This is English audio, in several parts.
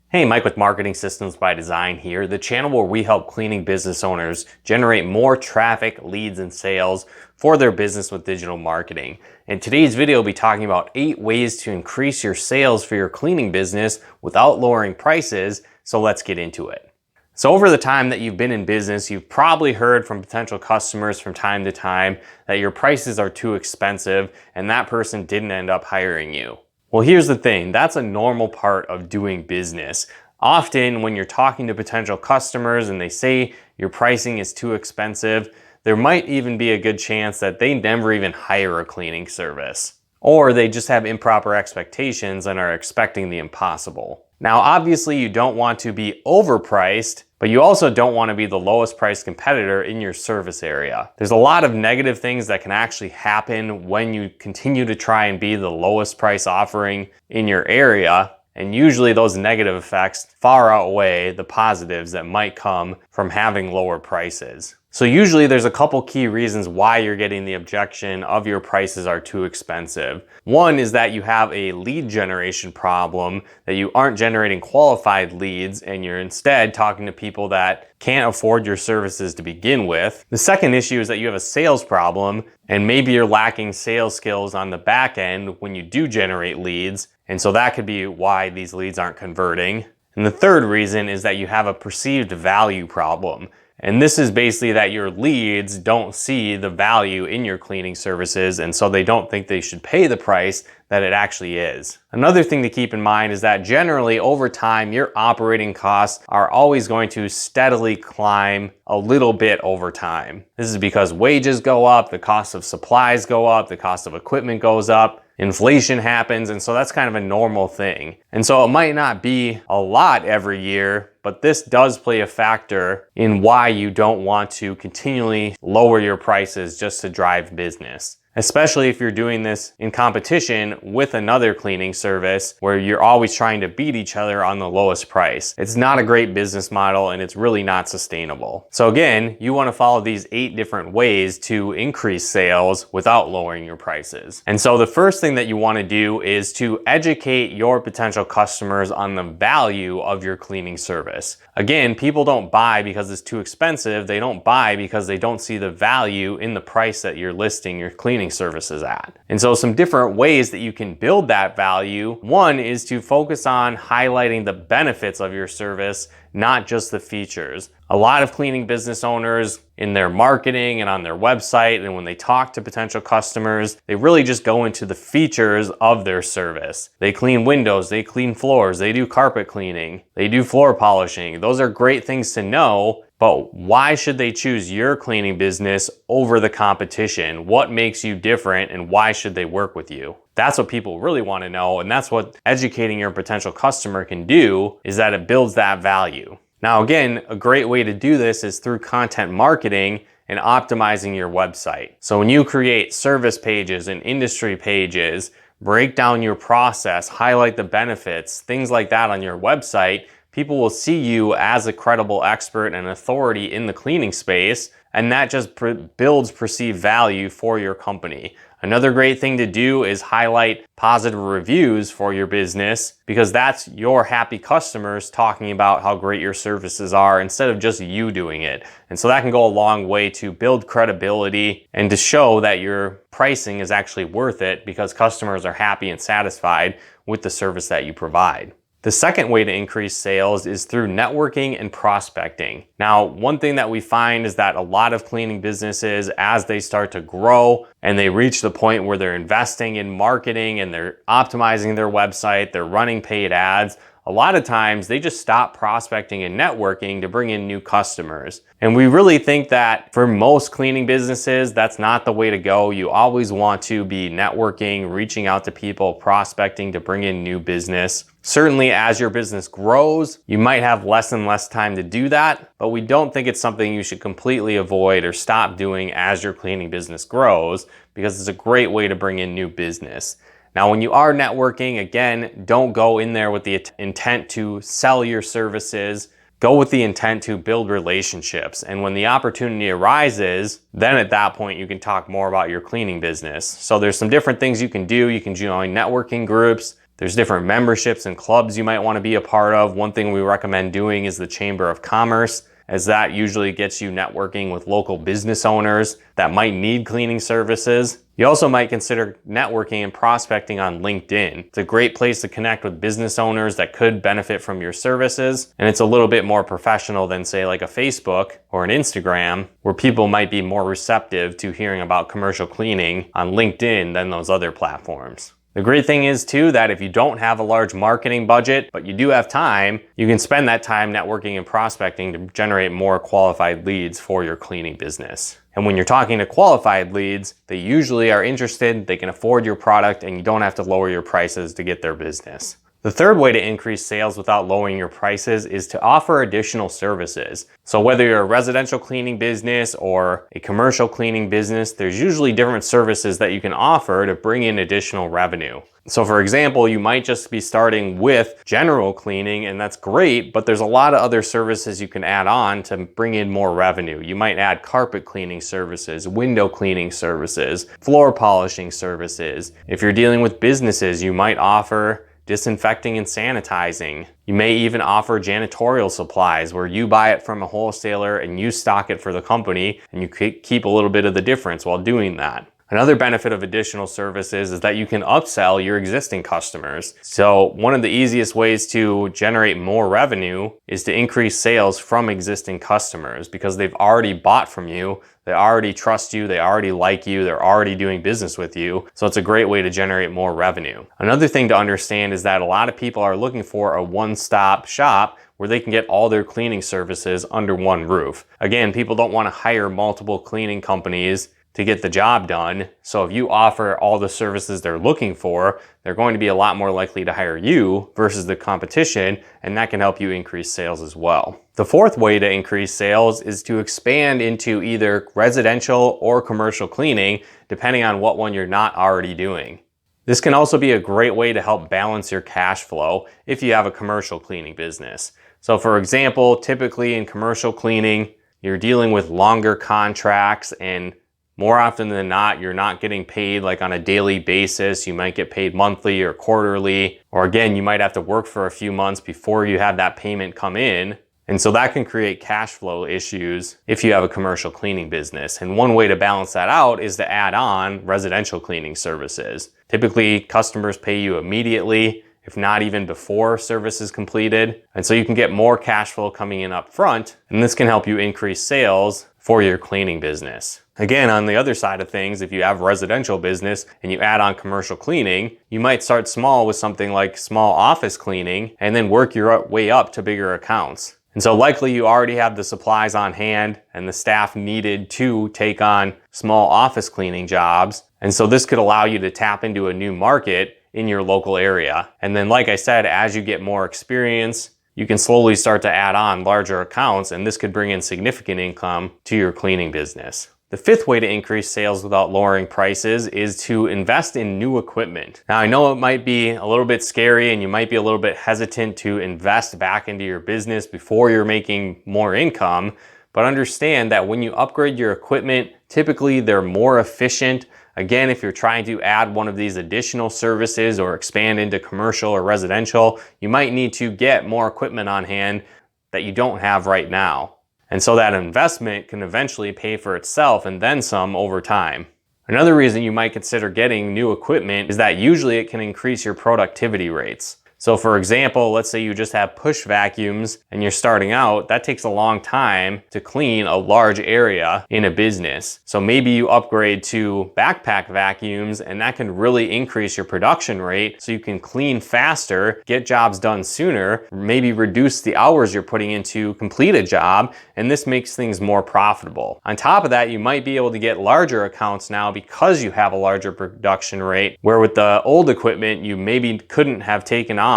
Hey, Mike with Marketing Systems by Design here, the channel where we help cleaning business owners generate more traffic, leads, and sales for their business with digital marketing. In today's video, we'll be talking about 8 ways to increase your sales for your cleaning business without lowering prices, so let's get into it. So over the time that you've been in business, you've probably heard from potential customers from time to time that your prices are too expensive and that person didn't end up hiring you. Well, here's the thing, that's a normal part of doing business. Often when you're talking to potential customers and they say your pricing is too expensive, there might even be a good chance that they never even hire a cleaning service. Or they just have improper expectations and are expecting the impossible. Now, obviously you don't want to be overpriced, but you also don't want to be the lowest priced competitor in your service area. There's a lot of negative things that can actually happen when you continue to try and be the lowest price offering in your area. And usually those negative effects far outweigh the positives that might come from having lower prices. So usually there's a couple key reasons why you're getting the objection of your prices are too expensive. One is that you have a lead generation problem, that you aren't generating qualified leads and you're instead talking to people that can't afford your services to begin with. The second issue is that you have a sales problem and maybe you're lacking sales skills on the back end when you do generate leads. And so that could be why these leads aren't converting. And the third reason is that you have a perceived value problem. And this is basically that your leads don't see the value in your cleaning services, and so they don't think they should pay the price that it actually is. Another thing to keep in mind is that generally over time, your operating costs are always going to steadily climb a little bit over time. This is because wages go up, the cost of supplies go up, the cost of equipment goes up, inflation happens, and so that's kind of a normal thing. And so it might not be a lot every year, but this does play a factor in why you don't want to continually lower your prices just to drive business. Especially if you're doing this in competition with another cleaning service where you're always trying to beat each other on the lowest price. It's not a great business model and it's really not sustainable. So again, you want to follow these 8 different ways to increase sales without lowering your prices. And so the first thing that you want to do is to educate your potential customers on the value of your cleaning service. Again, people don't buy because it's too expensive. They don't buy because they don't see the value in the price that you're listing your cleaning services at. And so some different ways that you can build that value. One is to focus on highlighting the benefits of your service, not just the features. A lot of cleaning business owners in their marketing and on their website and when they talk to potential customers, they really just go into the features of their service. They clean windows, they clean floors, they do carpet cleaning, they do floor polishing. Those are great things to know, but why should they choose your cleaning business over the competition? What makes you different and why should they work with you? That's what people really want to know, and that's what educating your potential customer can do, is that it builds that value. Now again, a great way to do this is through content marketing and optimizing your website. So when you create service pages and industry pages, break down your process, highlight the benefits, things like that on your website, people will see you as a credible expert and authority in the cleaning space, and that just builds perceived value for your company. Another great thing to do is highlight positive reviews for your business, because that's your happy customers talking about how great your services are instead of just you doing it. And so that can go a long way to build credibility and to show that your pricing is actually worth it because customers are happy and satisfied with the service that you provide. The second way to increase sales is through networking and prospecting. Now, one thing that we find is that a lot of cleaning businesses, as they start to grow and they reach the point where they're investing in marketing and they're optimizing their website, they're running paid ads, a lot of times they just stop prospecting and networking to bring in new customers. And we really think that for most cleaning businesses, that's not the way to go. You always want to be networking, reaching out to people, prospecting to bring in new business. Certainly as your business grows, you might have less and less time to do that, but we don't think it's something you should completely avoid or stop doing as your cleaning business grows, because it's a great way to bring in new business. Now, when you are networking, again, don't go in there with the intent to sell your services. Go with the intent to build relationships. And when the opportunity arises, then at that point, you can talk more about your cleaning business. So there's some different things you can do. You can join networking groups. There's different memberships and clubs you might want to be a part of. One thing we recommend doing is the Chamber of Commerce, as that usually gets you networking with local business owners that might need cleaning services. You also might consider networking and prospecting on LinkedIn. It's a great place to connect with business owners that could benefit from your services, and it's a little bit more professional than, say, like a Facebook or an Instagram, where people might be more receptive to hearing about commercial cleaning on LinkedIn than those other platforms. The great thing is too that if you don't have a large marketing budget, but you do have time, you can spend that time networking and prospecting to generate more qualified leads for your cleaning business. And when you're talking to qualified leads, they usually are interested, they can afford your product, and you don't have to lower your prices to get their business. The third way to increase sales without lowering your prices is to offer additional services. So whether you're a residential cleaning business or a commercial cleaning business, there's usually different services that you can offer to bring in additional revenue. So for example, you might just be starting with general cleaning, and that's great, but there's a lot of other services you can add on to bring in more revenue. You might add carpet cleaning services, window cleaning services, floor polishing services. If you're dealing with businesses, you might offer disinfecting and sanitizing. You may even offer janitorial supplies where you buy it from a wholesaler and you stock it for the company, and you keep a little bit of the difference while doing that. Another benefit of additional services is that you can upsell your existing customers. So one of the easiest ways to generate more revenue is to increase sales from existing customers, because they've already bought from you, they already trust you, they already like you, they're already doing business with you. So it's a great way to generate more revenue. Another thing to understand is that a lot of people are looking for a one-stop shop where they can get all their cleaning services under one roof. Again, people don't want to hire multiple cleaning companies to get the job done. So if you offer all the services they're looking for, they're going to be a lot more likely to hire you versus the competition, and that can help you increase sales as well. The fourth way to increase sales is to expand into either residential or commercial cleaning, depending on what one you're not already doing. This can also be a great way to help balance your cash flow if you have a commercial cleaning business. So for example, typically in commercial cleaning, you're dealing with longer contracts, and more often than not, you're not getting paid like on a daily basis. You might get paid monthly or quarterly, or again, you might have to work for a few months before you have that payment come in. And so that can create cash flow issues if you have a commercial cleaning business. And one way to balance that out is to add on residential cleaning services. Typically, customers pay you immediately, if not even before service is completed. And so you can get more cash flow coming in up front, and this can help you increase sales for your cleaning business. Again, on the other side of things, if you have residential business and you add on commercial cleaning, you might start small with something like small office cleaning and then work your way up to bigger accounts. And so likely you already have the supplies on hand and the staff needed to take on small office cleaning jobs. And so this could allow you to tap into a new market in your local area. And then, like I said, as you get more experience, you can slowly start to add on larger accounts, and this could bring in significant income to your cleaning business. The fifth way to increase sales without lowering prices is to invest in new equipment. Now, I know it might be a little bit scary and you might be a little bit hesitant to invest back into your business before you're making more income, but understand that when you upgrade your equipment, typically they're more efficient. Again, if you're trying to add one of these additional services or expand into commercial or residential, you might need to get more equipment on hand that you don't have right now. And so that investment can eventually pay for itself and then some over time. Another reason you might consider getting new equipment is that usually it can increase your productivity rates. So for example, let's say you just have push vacuums and you're starting out, that takes a long time to clean a large area in a business. So maybe you upgrade to backpack vacuums, and that can really increase your production rate so you can clean faster, get jobs done sooner, maybe reduce the hours you're putting in to complete a job, and this makes things more profitable. On top of that, you might be able to get larger accounts now because you have a larger production rate, where with the old equipment, you maybe couldn't have taken on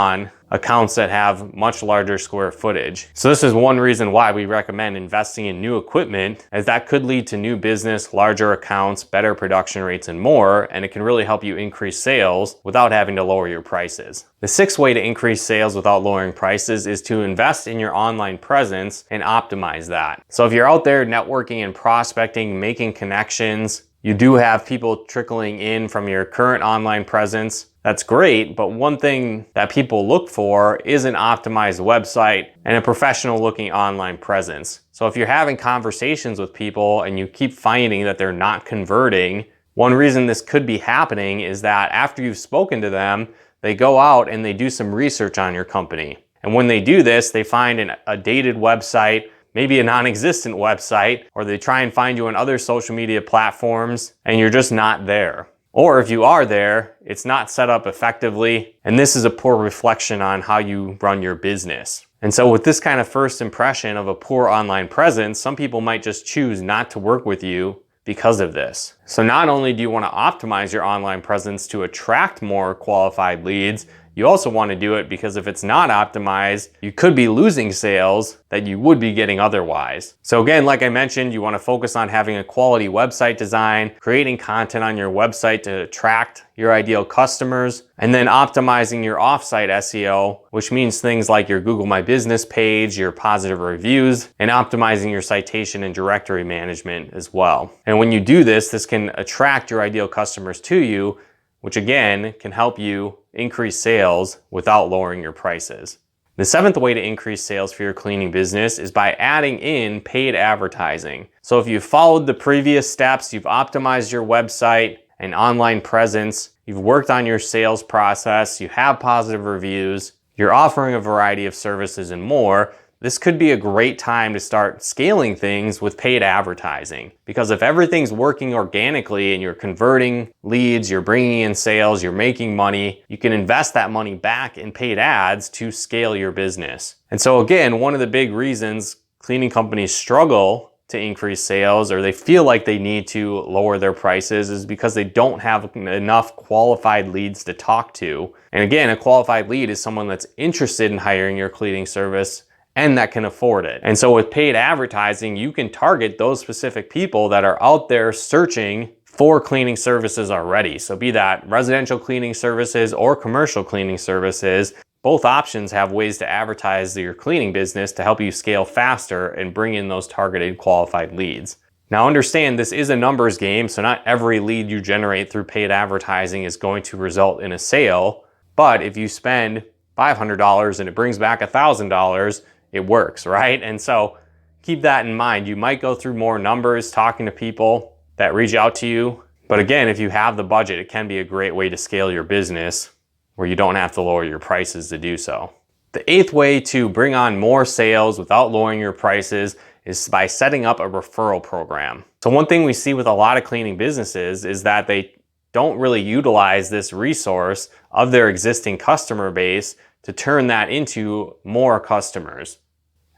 accounts that have much larger square footage. So this is one reason why we recommend investing in new equipment, as that could lead to new business, larger accounts, better production rates, and more, and it can really help you increase sales without having to lower your prices. The sixth way to increase sales without lowering prices is to invest in your online presence and optimize that. So if you're out there networking and prospecting, making connections, you do have people trickling in from your current online presence, That's great, but one thing that people look for is an optimized website and a professional looking online presence. So if you're having conversations with people and you keep finding that they're not converting, one reason this could be happening is that after you've spoken to them, they go out and they do some research on your company. And when they do this, they find a dated website, maybe a non-existent website, or they try and find you on other social media platforms and you're just not there. Or if you are there, it's not set up effectively, and this is a poor reflection on how you run your business. And so with this kind of first impression of a poor online presence, some people might just choose not to work with you because of this. So not only do you want to optimize your online presence to attract more qualified leads, you also want to do it because if it's not optimized, you could be losing sales that you would be getting otherwise. So again, like I mentioned, you want to focus on having a quality website design, creating content on your website to attract your ideal customers, and then optimizing your offsite SEO, which means things like your Google My Business page, your positive reviews, and optimizing your citation and directory management as well. And when you do this, this can attract your ideal customers to you, which again can help you increase sales without lowering your prices. The seventh way to increase sales for your cleaning business is by adding in paid advertising. So if you've followed the previous steps, you've optimized your website and online presence, you've worked on your sales process, you have positive reviews, you're offering a variety of services and more, this could be a great time to start scaling things with paid advertising. Because if everything's working organically and you're converting leads, you're bringing in sales, you're making money, you can invest that money back in paid ads to scale your business. And so again, one of the big reasons cleaning companies struggle to increase sales, or they feel like they need to lower their prices, is because they don't have enough qualified leads to talk to. And again, a qualified lead is someone that's interested in hiring your cleaning service and that can afford it. And so with paid advertising, you can target those specific people that are out there searching for cleaning services already. So be that residential cleaning services or commercial cleaning services, both options have ways to advertise your cleaning business to help you scale faster and bring in those targeted qualified leads. Now understand, this is a numbers game, so not every lead you generate through paid advertising is going to result in a sale. But if you spend $500 and it brings back $1,000, it works, right? And so keep that in mind. You might go through more numbers talking to people that reach out to you. But again, if you have the budget, it can be a great way to scale your business where you don't have to lower your prices to do so. The eighth way to bring on more sales without lowering your prices is by setting up a referral program. So one thing we see with a lot of cleaning businesses is that they don't really utilize this resource of their existing customer base to turn that into more customers.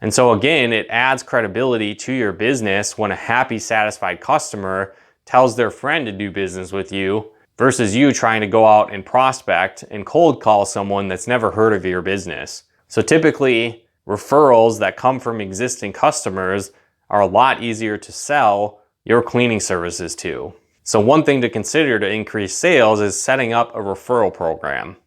And so again, it adds credibility to your business when a happy, satisfied customer tells their friend to do business with you versus you trying to go out and prospect and cold call someone that's never heard of your business. So typically, referrals that come from existing customers are a lot easier to sell your cleaning services to. So one thing to consider to increase sales is setting up a referral program.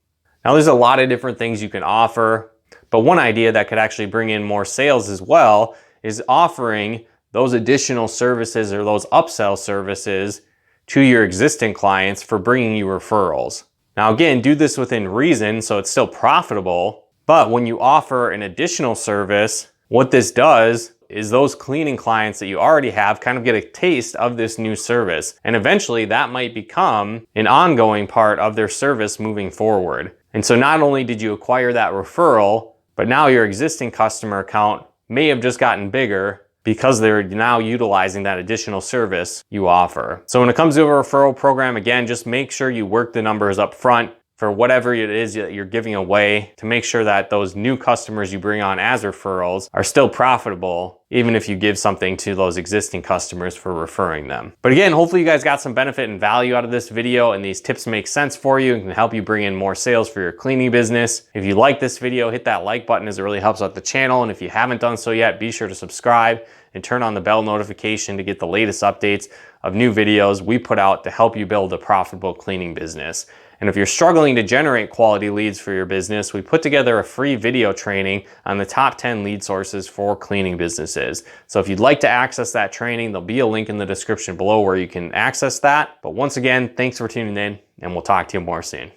Now there's a lot of different things you can offer, but one idea that could actually bring in more sales as well is offering those additional services or those upsell services to your existing clients for bringing you referrals. Now again, do this within reason so it's still profitable, but when you offer an additional service, what this does is those cleaning clients that you already have kind of get a taste of this new service. And eventually that might become an ongoing part of their service moving forward. And so not only did you acquire that referral, but now your existing customer account may have just gotten bigger because they're now utilizing that additional service you offer. So when it comes to a referral program, again, just make sure you work the numbers up front for whatever it is that you're giving away to make sure that those new customers you bring on as referrals are still profitable, even if you give something to those existing customers for referring them. But again, hopefully you guys got some benefit and value out of this video and these tips make sense for you and can help you bring in more sales for your cleaning business. If you like this video, hit that like button as it really helps out the channel. And if you haven't done so yet, be sure to subscribe and turn on the bell notification to get the latest updates of new videos we put out to help you build a profitable cleaning business. And if you're struggling to generate quality leads for your business, we put together a free video training on the top 10 lead sources for cleaning businesses. So if you'd like to access that training, there'll be a link in the description below where you can access that. But once again, thanks for tuning in and we'll talk to you more soon.